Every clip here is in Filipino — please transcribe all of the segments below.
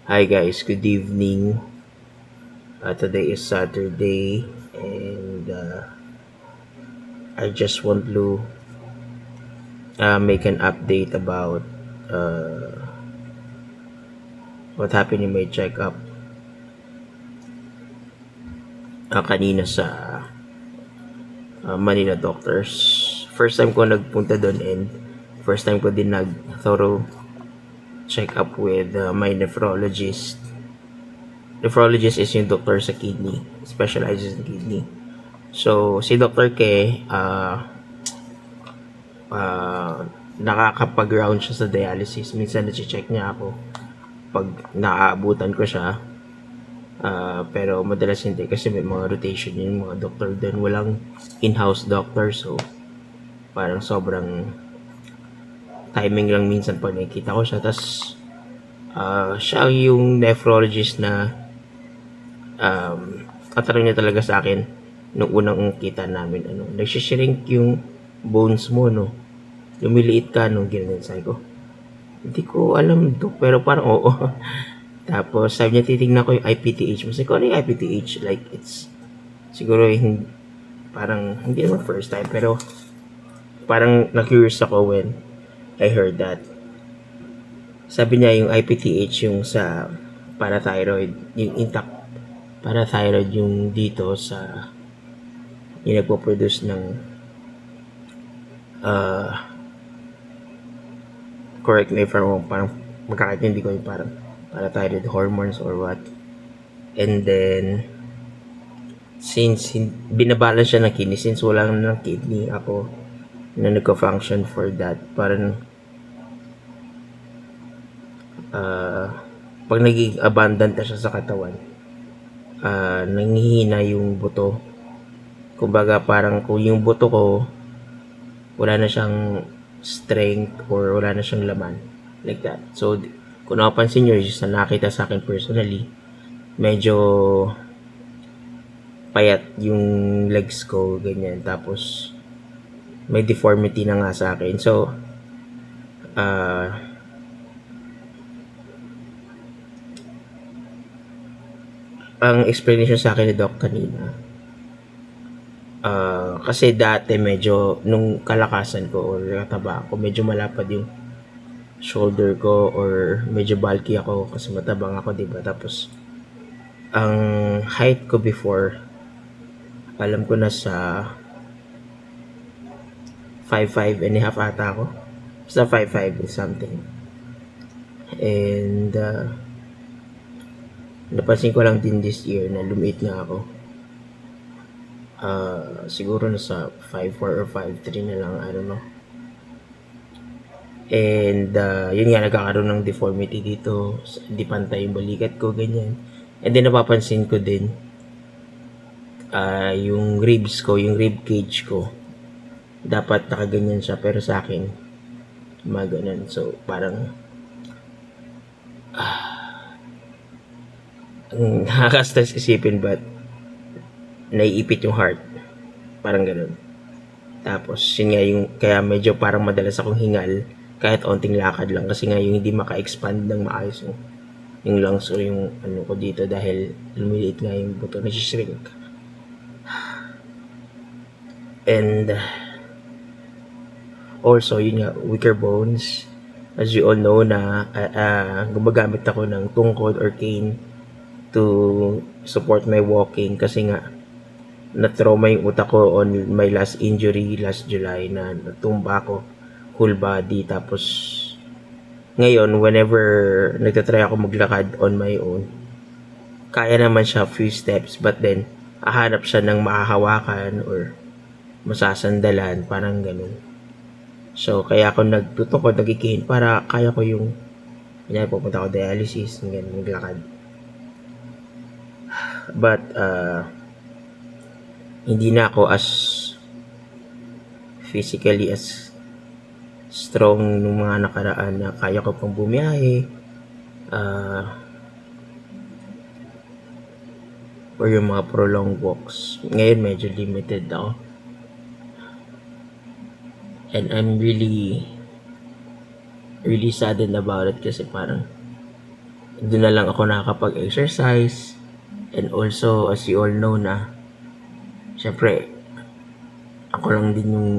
Hi guys, good evening. Today is Saturday, and I just want to make an update about uh, what happened in my checkup kanina sa Manila Doctors. First time ko nagpunta doon and first time ko din nag-thorough check-up with my nephrologist. Nephrologist is yung doctor sa kidney, specializes in kidney. So, si Dr. Ke, nakakapag-round siya sa dialysis. Minsan na-check niya ako pag naaabutan ko siya. Pero madalas hindi kasi may mga rotation yung mga doctor doon. Walang in-house doctor, so parang sobrang timing lang minsan pag nakikita ko siya. Tapos siya yung nephrologist na katanong niya talaga sa akin nung unang kita namin. Nagsishrink yung bones mo, no? Lumiliit ka nung ganyan. Sabi ko, hindi ko alam to, pero parang oo. Tapos sabi niya, titignan ko yung IPTH. Kasi ko ano yung IPTH? Like, it's siguro parang hindi naman first time, pero parang na-curious ako when I heard that. Sabi niya yung IPTH yung sa parathyroid, yung intact parathyroid yung dito sa yung nagpo-produce ng correct me if I'm wrong, parang magkakaintindi ko yung parang parathyroid hormones or what. And then since binabalance siya ng kidney, since wala ng kidney ako na nagko-function for that, parang pag naging abundant na siya sa katawan, nanghihina yung buto. Kumbaga parang kung yung buto ko wala na siyang strength or wala na siyang laman, like that. So kung napansin nyo, just na nakita sa akin personally, medyo payat yung legs ko, ganyan. Tapos may deformity na nga sa akin. So ang explanation sa akin ni Doc kanina, kasi dati medyo nung kalakasan ko or kataba ako, medyo malapad yung shoulder ko or medyo bulky ako kasi matabang ako, diba? Tapos ang height ko before, alam ko na sa 5'5" and a half ata ako. Sa 5'5" or something. And napansin ko lang din this year na lumiit nga ako. Siguro nasa 5'4" or 5'3" na lang, I don't know. And yun nga, nagkakaroon ng deformity dito, di pantay yung balikat ko, ganyan. And then napapansin ko din yung ribs ko, yung rib cage ko, dapat nakaganyan siya, pero sa akin maganan. So parang nakaka-stress isipin, but naiipit yung heart, parang ganun. Tapos yun nga yung kaya medyo parang madalas akong hingal kahit onting lakad lang, kasi nga yung hindi maka-expand ng maayos yung lungs o yung ano ko dito dahil lumiliit nga yung buto, nag-shrink. And also yun nga, weaker bones. As you all know na gumagamit ako ng tungkod or cane to support my walking, kasi nga na-trauma yung utak ko on my last injury last July na natumba ako whole body. Tapos ngayon, whenever nagtatry ako maglakad on my own, kaya naman siya few steps, but then hahanap siya ng mahahawakan or masasandalan, parang ganun. So kaya ako nagtutungkod, nagkikihin para kaya ko yung kanya pupunta ako dialysis, ganun, maglakad. But hindi na ako as physically as strong nung mga nakaraan na kaya ko pang bumiyahe or yung mga prolonged walks. Ngayon medyo limited ako, and I'm really saddened about it kasi parang doon na lang ako nakakapag-exercise. And also, as you all know na, syempre, ako lang din yung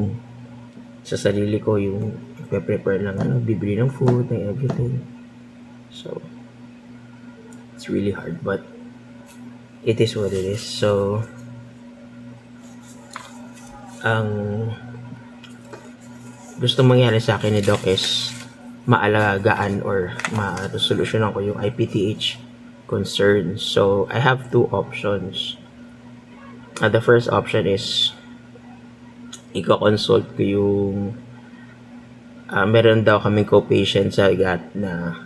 sa sarili ko yung prepare ng bibili ng food and everything. So, it's really hard, but it is what it is. So, ang gusto mangyari sa akin ni Doc is maalagaan or ma-resolutionan ko yung IPTH concerns. So, I have two options. The first option is i-consult ko yung meron daw kaming co-patient sa GAT na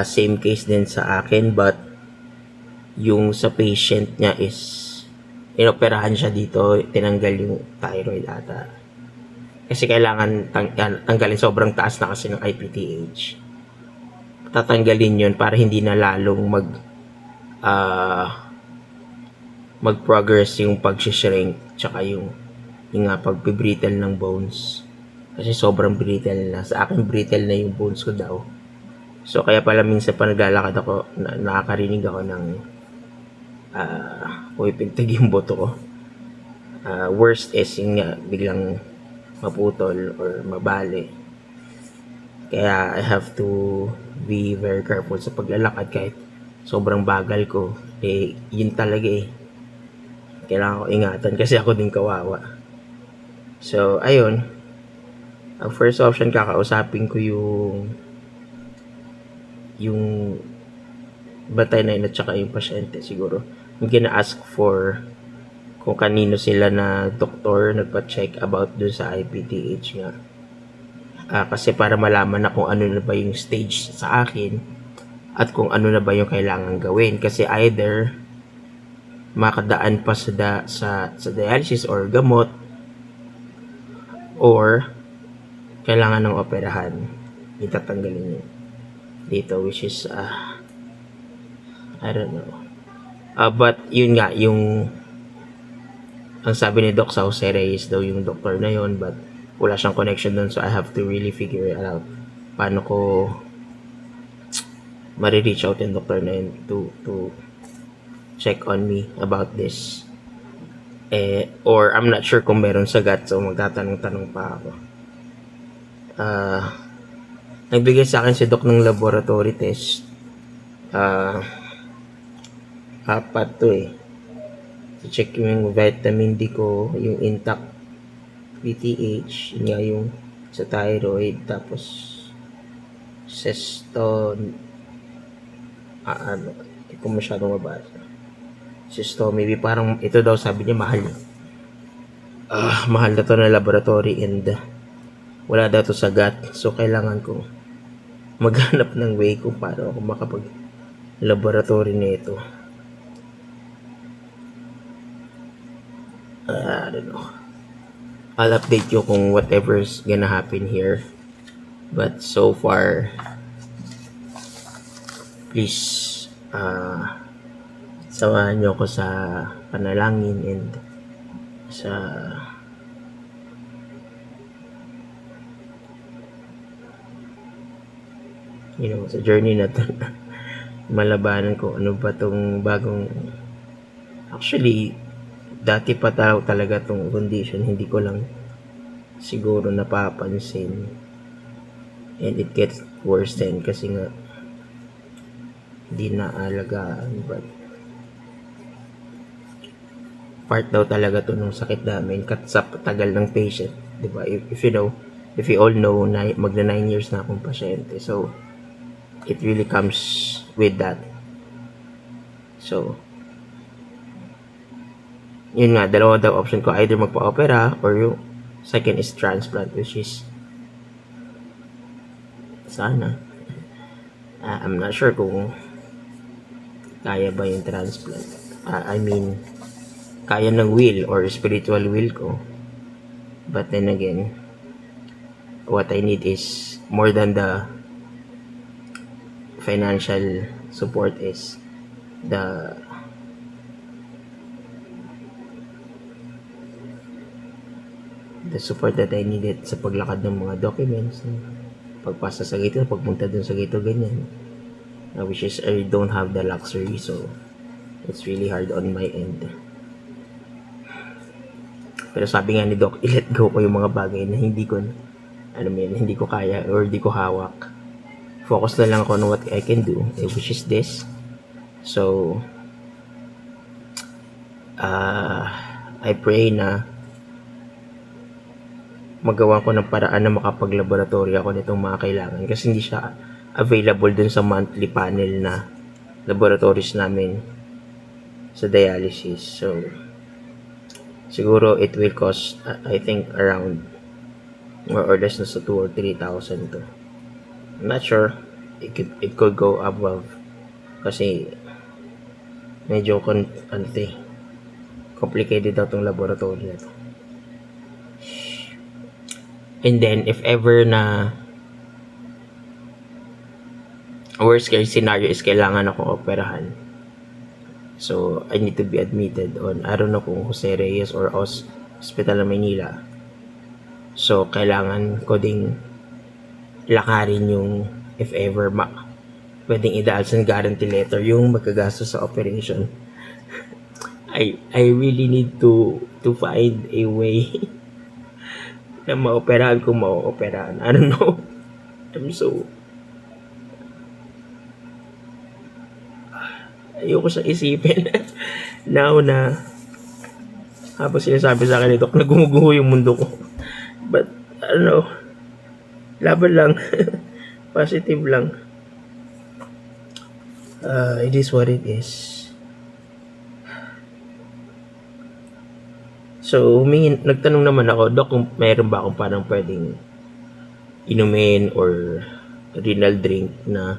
same case din sa akin, but yung sa patient niya is inoperahan siya dito, tinanggal yung thyroid ata. Kasi kailangan tanggalin, sobrang taas na kasi ng IPTH. Tatanggalin yun para hindi na lalong mag-progress yung pag-shrink tsaka yung pag-brittle ng bones. Kasi sobrang brittle na. Sa akin, brittle na yung bones ko daw. So, kaya pala minsan pa naglalakad ako, nakakarinig ako ng pumipintag yung boto ko. Worst is yung biglang maputol or mabali. Kaya I have to be very careful sa paglalakad kahit sobrang bagal ko. Yun talaga kailangan ko ingatan kasi ako din kawawa. So, ayun. Ang first option, kakausapin ko yung batay na yun at saka yung pasyente siguro. I'm gonna ask for kung kanino sila na doktor nagpa-check about dun sa IPTH nga. Kasi para malaman na kung ano na ba yung stage sa akin at kung ano na ba yung kailangan gawin. Kasi either makadaan pa sa dialysis or gamot or kailangan ng operahan. Itatanggalin yun dito, which is I don't know. But yun nga, ang sabi ni Doc sa Jose Reyes daw yung doktor na yun, but wala siyang connection dun, so I have to really figure it out. Paano ko ma-reach out yung doktor na yun to check on me about this. Or I'm not sure kung meron sa GAT, so magtatanong-tanong pa ako. Nagbigay sa akin si Doc ng laboratory test. 4 to check yung vitamin D ko, yung intact PTH, yun nga yung sa thyroid, tapos hindi ko masyadong mabasa. Maybe parang ito daw sabi niya mahal. Mahal na to na laboratory and wala daw to sa GAT. So kailangan ko maghanap ng way kung paano ako makapag laboratory nito. I don't know. I'll update you kung whatever's gonna happen here. But so far, please samahan nyo ko sa panalangin and sa sa journey na to. Malabanan ko ano ba tong bagong, actually dati pa talaga tong condition, hindi ko lang siguro napapansin, and it gets worse then kasi nga hindi naalagaan, but part daw talaga to nung sakit namin sa tagal ng patient, diba? If you all know, magna 9 years na akong pasyente, so it really comes with that. So yun nga, dalawa daw option ko, either magpa-opera or yung second is transplant, which is sana I'm not sure kung kaya ba yung transplant. I mean, kaya ng will or spiritual will ko, but then again, what I need is more than the financial support, is the support that I needed sa paglakad ng mga documents, pagpasa sa gate, pagpunta dun sa gate, ganyan. which is I don't have the luxury, so it's really hard on my end. Pero sabi nga ni Doc, i-let go ko yung mga bagay na hindi ko hindi ko kaya or hindi ko hawak. Focus na lang ako on what I can do, which is this. So I pray na magawa ko ng paraan na makapag-laboratory ako nitong mga kailangan, kasi hindi siya available dun sa monthly panel na laboratories namin sa dialysis. So siguro it will cost, I think, around more or less nasa 2 or 3,000 to. I'm not sure. It could go above kasi medyo complicated daw tong laboratory na to. And then if ever na worst case scenario is kailangan ako operahan, so I need to be admitted on, I don't know kung Jose Reyes or Hospital ng Maynila. So kailangan ko ding lakarin yung if ever pwedeng i-dial sa guarantee letter yung magkagastos sa operation. I really need to find a way na maoperahan kung maoperahan. I don't know. I'm so ayoko sa isipin now na habang sinasabi sa akin ito, nagumuguho yung mundo ko. But I don't know, laban lang. Positive lang. It is what it is. So nagtanong naman ako, Doc, kung mayroon ba akong parang pwedeng inumin or renal drink na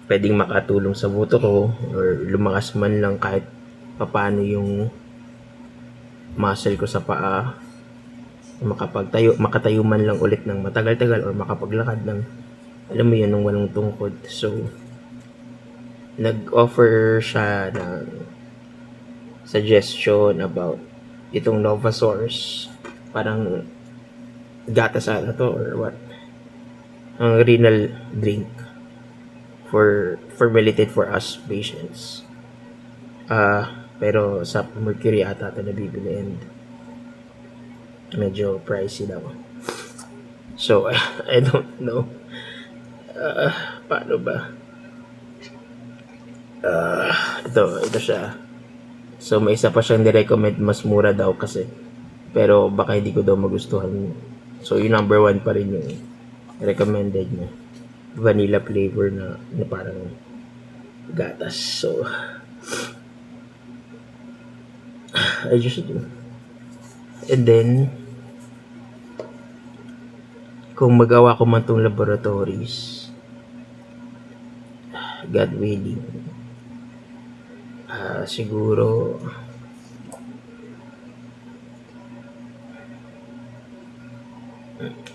pwedeng makatulong sa buto ko or lumakas man lang kahit papaano yung muscle ko sa paa, makatayo man lang ulit ng matagal-tagal or makapaglakad ng, alam mo yun, ng walang tungkod. So nag-offer siya ng suggestion about itong Novasource, parang gatas ata to or what, ang renal drink formulated for us patients. Pero sa Mercury ata ito nabibili and medyo pricey daw. So I don't know paano ba. Ito siya. So may isa pa siyang ni-recommend, mas mura daw kasi, pero baka hindi ko daw magustuhan. So yung number 1 pa rin yung recommended niya, vanilla flavor na parang gatas. So I just do. And then kung magawa ko man tong laboratories, God willing, siguro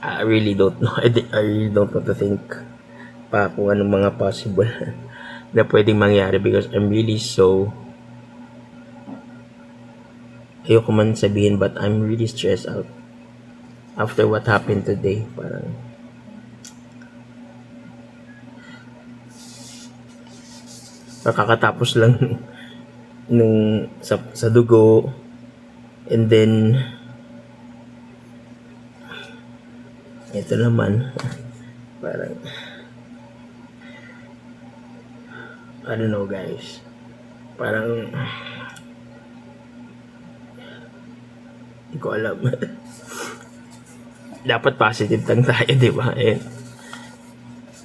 I really don't know. I really don't want to think pa kung anong mga possible na pwedeng mangyari, because I'm really so, ayoko man sabihin, but I'm really stressed out after what happened today. Parang kakatapos lang nung sa dugo, and then ito naman parang I don't know guys, parang hindi ko alam. Dapat positive lang tayo, di ba?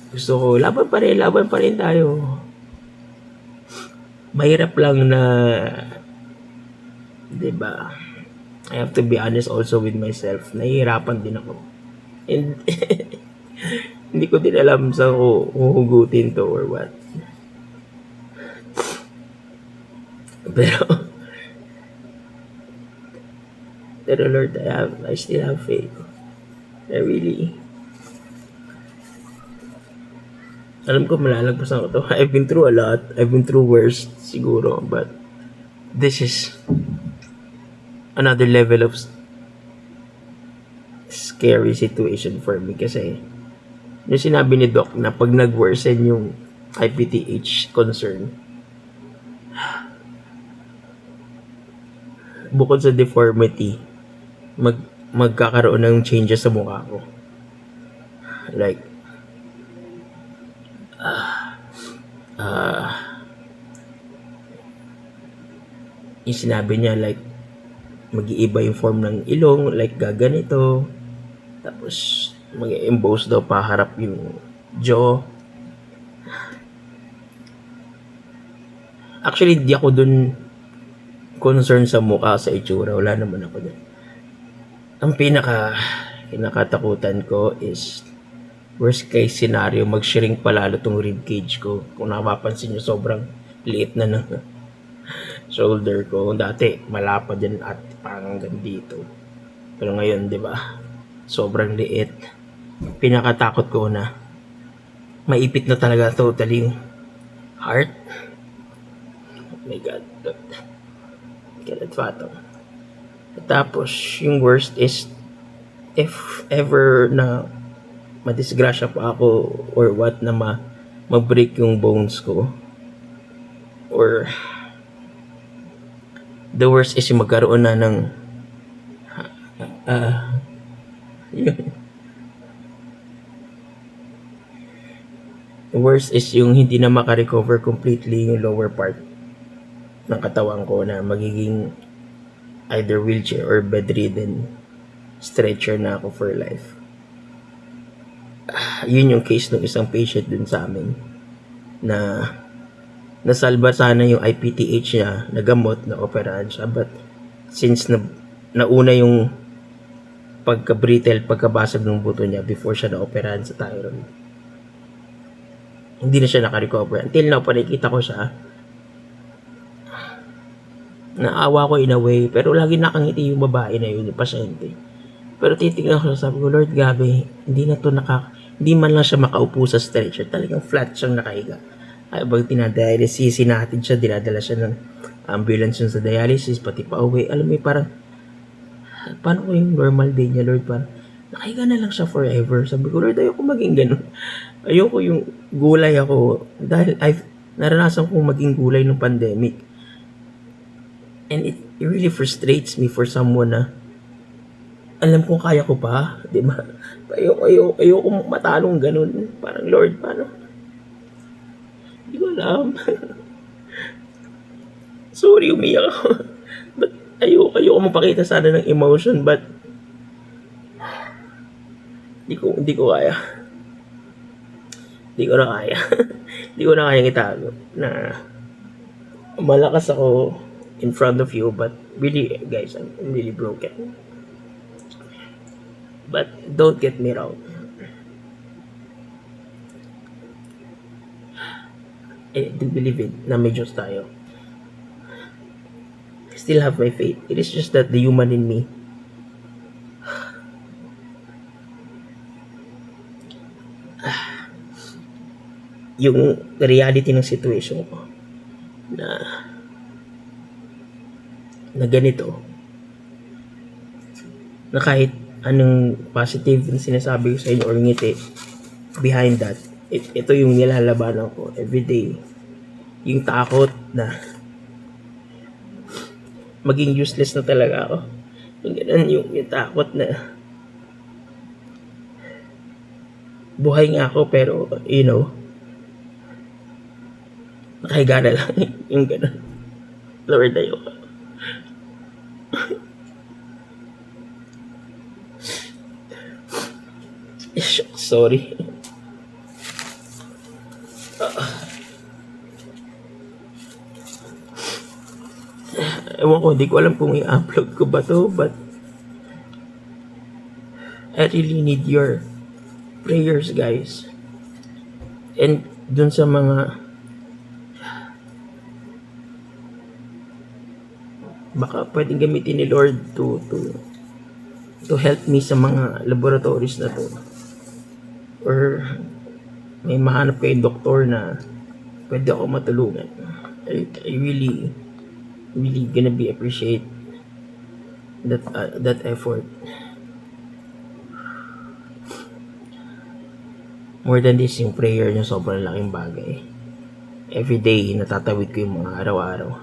Gusto ko laban pa rin tayo. Mahirap lang na, diba, I have to be honest also with myself, nahihirapan din ako, and hindi ko din alam sa ko huhugutin to or what, pero Lord, I still have faith. I really, alam ko malalagpasan ko to. I've been through a lot. I've been through worse siguro. But this is another level of scary situation for me. Kasi yung sinabi ni Doc na pag nag-worsen yung IPTH concern. Bukod sa deformity, magkakaroon ng changes sa mukha ko. Like, yung sinabi niya, like, mag-iiba yung form ng ilong, like gaganito. Tapos, mag-emboss daw paharap yung jaw. Actually, di ako dun concern sa mukha, sa itsura. Wala naman ako dun. Ang kinakatakutan ko is worst case scenario, mag-shrink palalo tong rib cage ko. Kung napapansin nyo, sobrang liit na ng shoulder ko. Dati, malapad yan at parang hanggang dito. Pero ngayon, di ba, sobrang liit. Pinakatakot ko na maipit na talaga totally yung heart. Oh my God. Cannot fathom. Tapos, yung worst is if ever na madisgrasya pa ako or what na mag-break yung bones ko, or the worst is yung magkaroon na ng the worst is yung hindi na makarecover completely yung lower part ng katawan ko, na magiging either wheelchair or bedridden stretcher na ako for life. Yun yung case ng isang patient dun sa amin na nasalba sana yung IPTH niya, nagamot, na operahan siya, but since nauna yung pagkabasag ng buto niya before siya na-operahan sa thyroid, hindi na siya nakarecover. Until now, nakikita ko siya, naawa ko in a way, pero lagi nakangiti yung babae na yun, yung pasyente. Pero titignan ko, sabi ko, Lord, gabi, hindi man lang siya makaupo sa stretcher, talagang flat siyang nakahiga. Ay, pag tinadialysis natin siya, dinadala siya ng ambulance yun sa dialysis, pati pa uwi. Alam mo, parang, paano ko yung normal day niya, Lord? Parang, nakahiga na lang siya forever. Sabi ko, Lord, ayoko maging ganun. Ayoko yung gulay ako. Dahil naranasan kong maging gulay ng pandemic. And it really frustrates me for someone na alam kong kaya ko pa, di ba? Ayoko matanong ganun. Parang, Lord, paano? Hindi ko alam. Sorry, umiyak ako. But ayoko mapakita sana ng emotion, but hindi ko kaya. Hindi ko na kaya. Hindi ko na kayang itago na malakas ako in front of you, but really, guys, I'm really broken. But don't get me wrong. I do believe it na may Diyos tayo. I still have my faith. It is just that the human in me yung reality ng situation ko na ganito, na kahit anong positive na sinasabi ko sa inyo or ngiti, behind that, ito yung nilalabanan ko everyday. Yung takot na maging useless na talaga ako. Yung ganun, yung takot na buhay nga ako pero, nakahiga na lang. Yung ganun. Lord, ayoko. Sorry. Ewan ko, di ko alam kung i-upload ko ba to, but I really need your prayers, guys. And dun sa mga baka pwedeng gamitin ni Lord to help me sa mga laboratories na to, or may mahanap kayong doktor na pwede ako matulungan. I really gonna be appreciate that effort more than this. Yung prayer niya sobrang laking bagay. everyday natatawid ko yung mga araw-araw.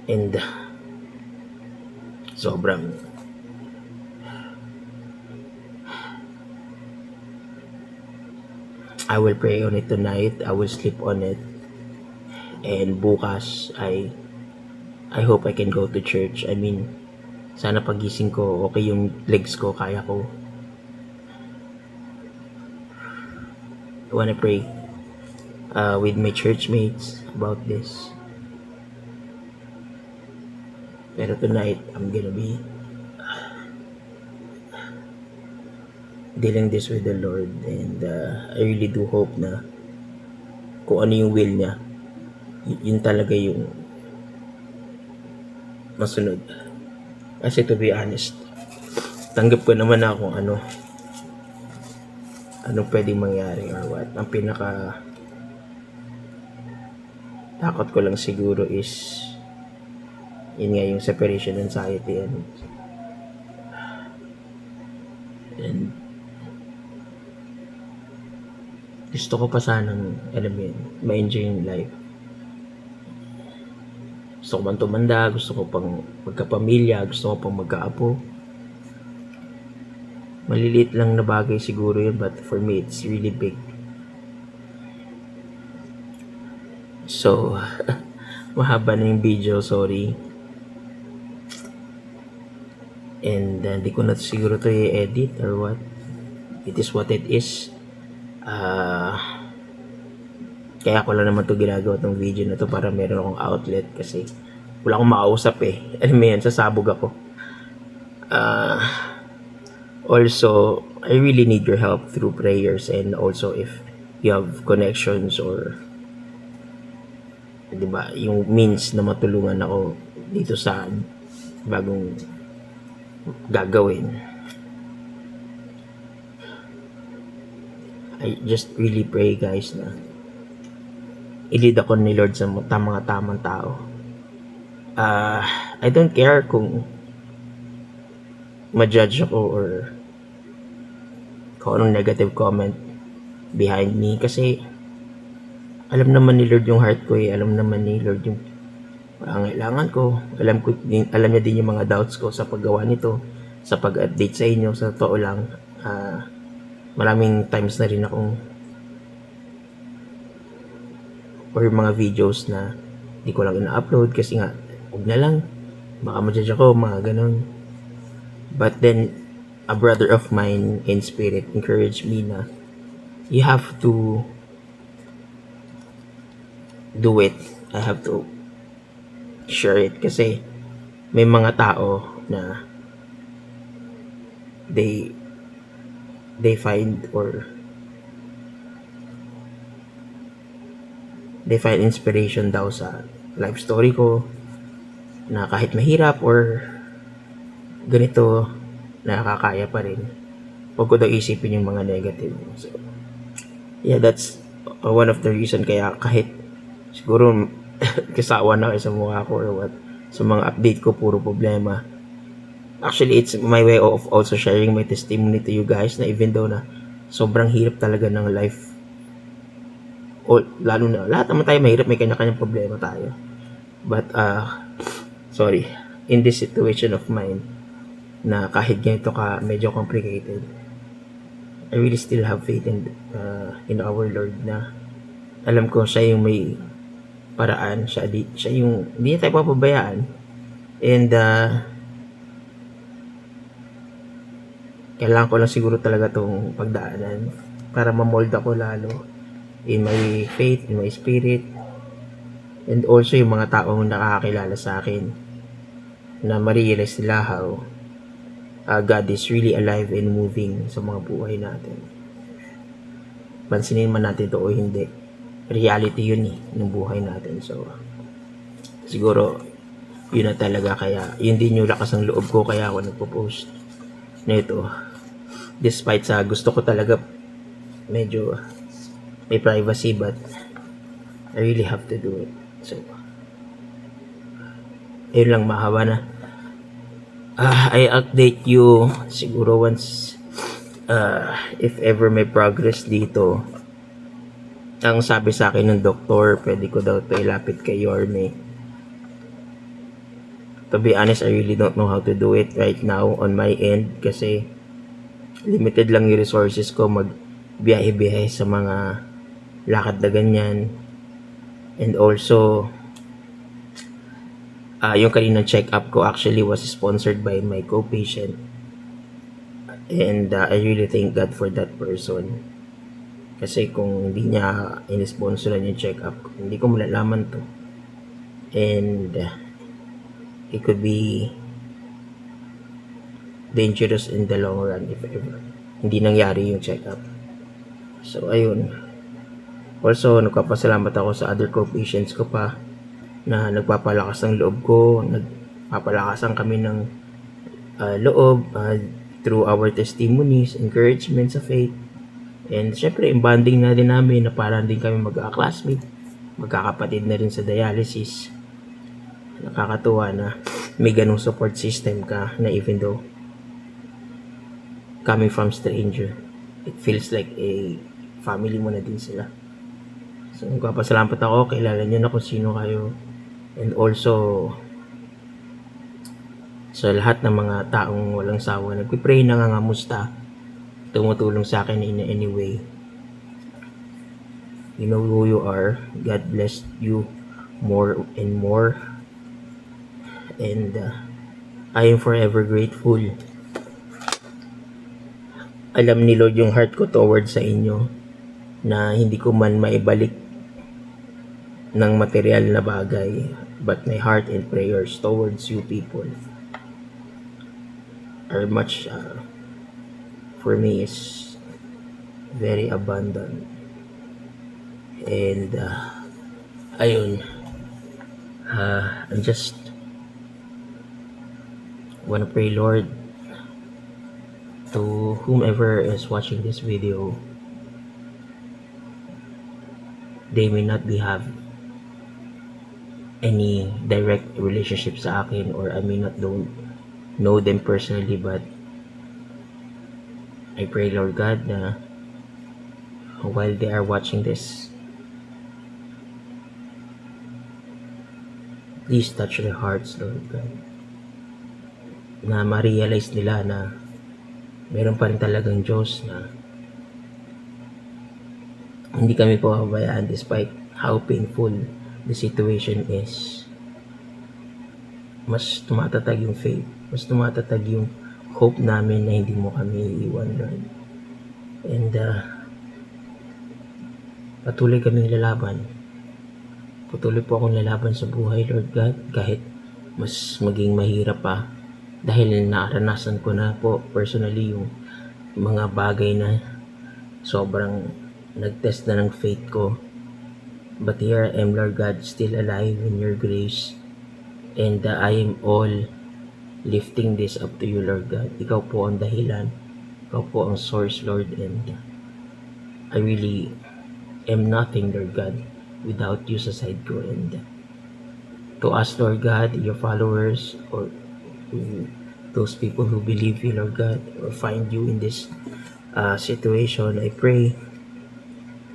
And sobrang I will pray on it tonight. I will sleep on it. And bukas I hope I can go to church. I mean, sana pagising ko okay yung legs ko, kaya ko. I wanna pray with my churchmates about this. Pero tonight, I'm gonna be dealing this with the Lord, and I really do hope na kung ano yung will niya, yun talaga yung masunod. Kasi to be honest, tanggap ko naman na kung anong pwedeng mangyari or what. Ang pinaka takot ko lang siguro is yun nga, yung separation anxiety, and gusto ko pa sanang, alam mo yun, ma-enjoy yung life. Gusto ko pang tumanda, gusto ko pang magkapamilya, gusto ko pang magkaapo. Maliliit lang na bagay siguro yun, but for me, it's really big. So, mahaba na yung video, sorry. And di ko na siguro to i-edit or what. It is what it is. Kaya ko lang naman to ginagawa tong video na to para meron akong outlet kasi wala akong makausap eh. Alam mo yan, sasabog ako. Also, I really need your help through prayers, and also if you have connections or diba, yung means na matulungan ako dito sa bagong gagawin. I just really pray, guys, na i-lead ako ni Lord sa mga tamang tao. I don't care kung ma-judge ako or kung anong negative comment behind me, kasi alam naman ni Lord yung heart ko eh. Alam naman ni Lord yung pangailangan ko. Alam niya din yung mga doubts ko sa paggawa nito, sa pag-update sa inyo. Sa totoo lang, maraming times na rin akong or mga videos na di ko lang ina-upload kasi nga, huwag na lang, baka ma-judge ako, mga ganun. But then, a brother of mine in spirit encouraged me na you have to do it. I have to share it kasi may mga tao na they find inspiration daw sa life story ko, na kahit mahirap or ganito, nakakaya pa rin. Huwag ko daw isipin yung mga negative. So, yeah, that's one of the reason kaya kahit siguro kasawa na kayo sa mukha ko or what, sa mga update ko puro problema. Actually, it's my way of also sharing my testimony to you guys, na even though na sobrang hirap talaga ng life, o lalo na lahat naman tayo mahirap, may kanya-kanyang problema tayo, but sorry, in this situation of mine na kahit ganito ka medyo complicated, I really still have faith in our Lord, na alam ko siya yung may paraan, siya yung hindi tayo papabayaan, and kailangan ko lang siguro talaga tong pagdaanan para ma-mold ako lalo in my faith, in my spirit, and also yung mga taong nakakakilala sa akin na ma-realize nila how God is really alive and moving sa mga buhay natin. Pansinin man natin ito o hindi, reality yun ng buhay natin. So siguro yun na talaga, kaya yun din yung lakas ng loob ko kaya ako nagpo-post na ito, despite sa gusto ko talaga medyo may privacy, but I really have to do it. So ayun lang, mahaba na. I update you siguro once if ever may progress dito Ang sabi sa akin ng doktor, pwede ko daw ito ilapit kay Yorme. To be honest, I really don't know how to do it right now on my end kasi limited lang yung resources ko magbiyahe-biyahe sa mga lakad na ganyan. And also, yung kaninang check-up ko actually was sponsored by my co-patient. And I really thank God for that person. Kasi kung hindi niya in-sponsoran yung check-up ko, hindi ko malalaman to. And it could be dangerous in the long run if ever hindi nangyari yung check-up. So, ayun. Also, nagpapasalamat ako sa other co-patients ko pa na nagpapalakas ng loob ko, nagpapalakasan kami ng loob through our testimonies, encouragement sa faith. And syempre, yung bonding na din namin na parang din kami mag-classmate, magkakapatid na rin sa dialysis. Nakakatuwa na may ganung support system ka na even though coming from stranger, it feels like a family mo na din sila. So, nagpapasalamat ako, kilala nyo na kung sino kayo. And also, sa lahat ng mga taong walang sawa, nagpipray, nangangamusta, tumutulong sa akin in any way. You know who you are. God bless you more and more. And I am forever grateful. Alam ni Lord yung heart ko towards sa inyo na hindi ko man maibalik ng material na bagay, but my heart and prayers towards you people are much for me is very abundant. And ayun, I just wanna pray, Lord, to whomever is watching this video, they may not be have any direct relationship sa akin, or I may not don't know them personally, but I pray, Lord God, na while they are watching this, please touch their hearts, Lord God, na ma-realize nila na meron pa rin talagang Diyos, na hindi kami pababayaan despite how painful the situation is. Mas tumatatag yung faith, mas tumatatag yung hope namin na hindi mo kami iiwan, Lord. And patuloy kaming lalaban. Patuloy po akong lalaban sa buhay, Lord God, kahit mas maging mahirap pa, dahil naranasan ko na po personally yung mga bagay na sobrang nag-test na ng faith ko. But here I am, Lord God, still alive in your grace. And I am all lifting this up to you, Lord God. Ikaw po ang dahilan. Ikaw po ang source, Lord. And I really am nothing, Lord God, without you sa side ko. And to us, Lord God, your followers, or those people who believe you, Lord God, or find you in this situation, I pray,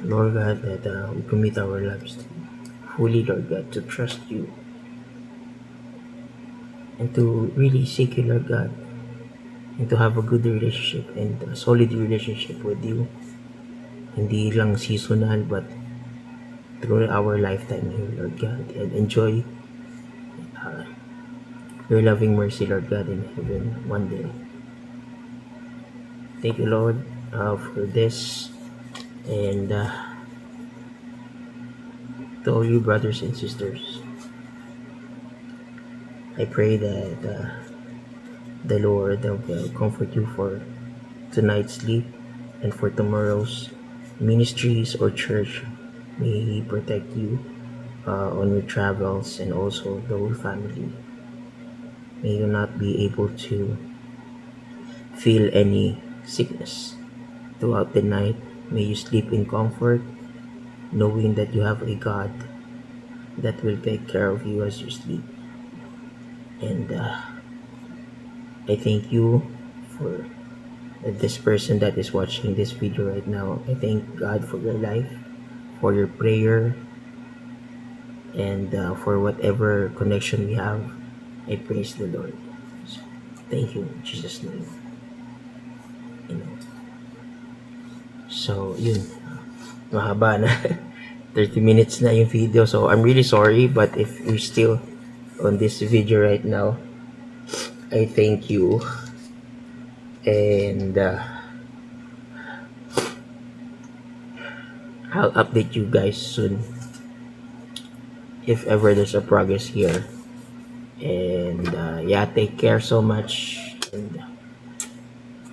Lord God, that we commit our lives fully, Lord God, to trust you and to really seek you, Lord God, and to have a good relationship and a solid relationship with you, hindi lang seasonal but through our lifetime here, Lord God, and enjoy your loving mercy, Lord God, in heaven one day. Thank you, Lord, for this. And to all you brothers and sisters, I pray that the Lord will comfort you for tonight's sleep and for tomorrow's ministries or church. May He protect you on your travels and also the whole family. May you not be able to feel any sickness throughout the night. May you sleep in comfort, knowing that you have a God that will take care of you as you sleep. And I thank you for this person that is watching this video right now. I thank God for your life, for your prayer, and for whatever connection we have. I praise the Lord. So, thank you in Jesus' name. Amen. So, yun. Mahaba na. 30 minutes na yung video. So, I'm really sorry. But if you're still on this video right now, I thank you. And I'll update you guys soon if ever there's a progress here. And yeah, take care so much. And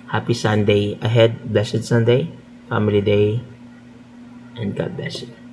happy Sunday ahead. Blessed Sunday. Family Day. And God bless you.